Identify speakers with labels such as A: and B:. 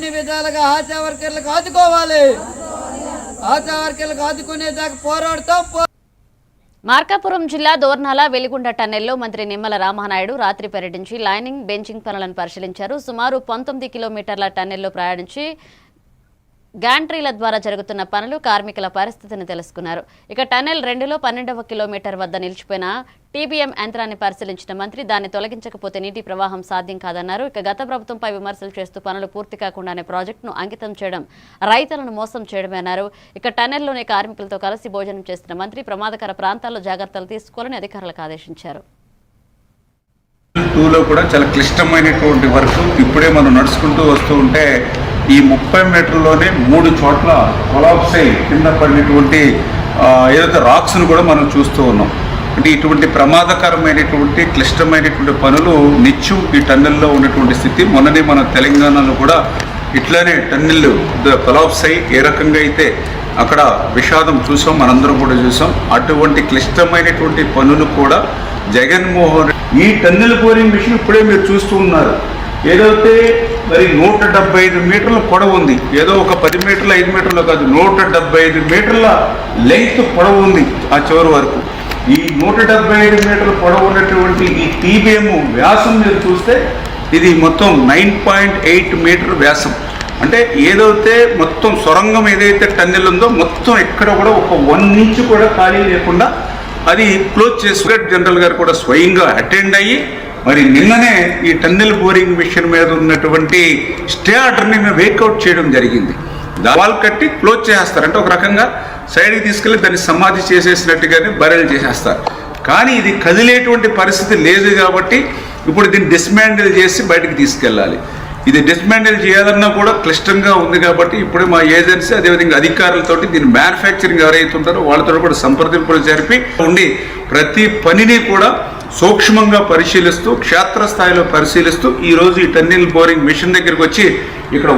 A: అన్ని విధాలుగా ఆశా వర్కర్లకు ఆదుకోవాలి. ఆశా వర్కర్లకు ఆదుకునేదాకా పోరాడుతాం.
B: మార్కాపురం జిల్లా దోర్నాల వెలిగొండ టన్నెల్లో మంత్రి నిమ్మల రామానాయుడు రాత్రి పర్యటించి లైనింగ్ బెంచింగ్ పనులను పరిశీలించారు. సుమారు 19 కిలోమీటర్ల టన్నెల్లో ప్రయాణించి గ్యాంట్రీల ద్వారా జరుగుతున్న పనులు, కార్మికుల పరిస్థితిని తెలుసుకున్నారు. ఇక టన్నెల్ 2లో 12వ కిలోమీటర్ వద్ద నిలిచిపోయిన టీబీఎం యంత్రాన్ని పరిశీలించిన మంత్రి దాన్ని తొలగించకపోతే నీటి ప్రవాహం సాధ్యం కాదన్నారు. ఇక గత ప్రభుత్వంపై విమర్శలు చేస్తూ పనులు పూర్తి కాకుండానే ప్రాజెక్టును అంకితం చేయడం రైతులను మోసం చేయడమే అన్నారు. ఇక టన్నెల్లోనే కార్మికులతో కలిసి భోజనం చేస్తున్న మంత్రి ప్రమాదకర ప్రాంతాల్లో జాగ్రత్తలు తీసుకోవాలని అధికారులకు ఆదేశించారు.
C: టూలో కూడా చాలా క్లిష్టమైనటువంటి వర్క్ ఇప్పుడే మనం నడుచుకుంటూ వస్తూ ఉంటే ఈ 30 మీటర్లోనే 3 చోట్ల కొలాప్స్ అయి కింద పడినటువంటి ఏదైతే రాక్స్ను కూడా మనం చూస్తూ ఉన్నాం. అంటే ఇటువంటి ప్రమాదకరమైనటువంటి క్లిష్టమైనటువంటి పనులు నిత్యం ఈ టన్నెల్లో ఉన్నటువంటి స్థితి. మొన్ననే మన తెలంగాణలో కూడా ఇట్లానే టన్నెల్ కొలాప్స్ అయి ఏ రకంగా అయితే అక్కడ విషాదం చూసాం, మనందరం కూడా చూసాం. అటువంటి క్లిష్టమైనటువంటి పనులు కూడా జగన్మోహన్ ఈ టన్నెల్ బోరింగ్ మిషన్ ఇప్పుడే మీరు చూస్తూ ఉన్నారు. ఏదైతే మరి 175 మీటర్ల పొడవు ఉంది, ఏదో ఒక 10 మీటర్ల 5 మీటర్లు కాదు, 175 మీటర్ల లెంగ్త్ పొడవు ఉంది ఆ చివరి వరకు. ఈ 175 మీటర్ల పొడవు ఉన్నటువంటి ఈ టీబీఎం వ్యాసం మీరు చూస్తే ఇది మొత్తం 9.8 మీటర్ వ్యాసం. అంటే ఏదైతే మొత్తం సొరంగం ఏదైతే టన్నెల్ ఉందో మొత్తం ఎక్కడ కూడా ఒక 1 ఇంచ్ కూడా ఖాళీ లేకుండా అది క్లోజ్ చేసి జనరల్ గారు కూడా స్వయంగా అటెండ్ అయ్యి మరి నిన్ననే ఈ టన్నెల్ బోరింగ్ మిషన్ మీద ఉన్నటువంటి స్టే ఆర్డర్ని మేము వేకౌట్ చేయడం జరిగింది. వాల్ కట్టి క్లోజ్ చేసేస్తారు. అంటే ఒక రకంగా సైడ్కి తీసుకెళ్ళి దాన్ని సమాధి చేసేసినట్టుగానే బరెల్ చేసేస్తారు. కానీ ఇది కదిలేటువంటి పరిస్థితి లేదు కాబట్టి ఇప్పుడు దీన్ని డిస్మాండిల్ చేసి బయటకు తీసుకెళ్ళాలి. ఇది డిస్మాండిల్ చేయాలన్నా కూడా క్లిష్టంగా ఉంది కాబట్టి ఇప్పుడే మా ఏజెన్సీ అదేవిధంగా అధికారులతోటి దీన్ని మ్యానుఫ్యాక్చరింగ్ ఎవరైతే ఉంటారో వాళ్ళతో కూడా సంప్రదింపులు జరిపి ఉండి ప్రతి పనిని కూడా సూక్ష్మంగా పరిశీలిస్తూ క్షేత్రస్థాయిలో పరిశీలిస్తూ ఈరోజు ఈ టన్నెల్ బోరింగ్ మిషన్ దగ్గరికి వచ్చి ఇక్కడ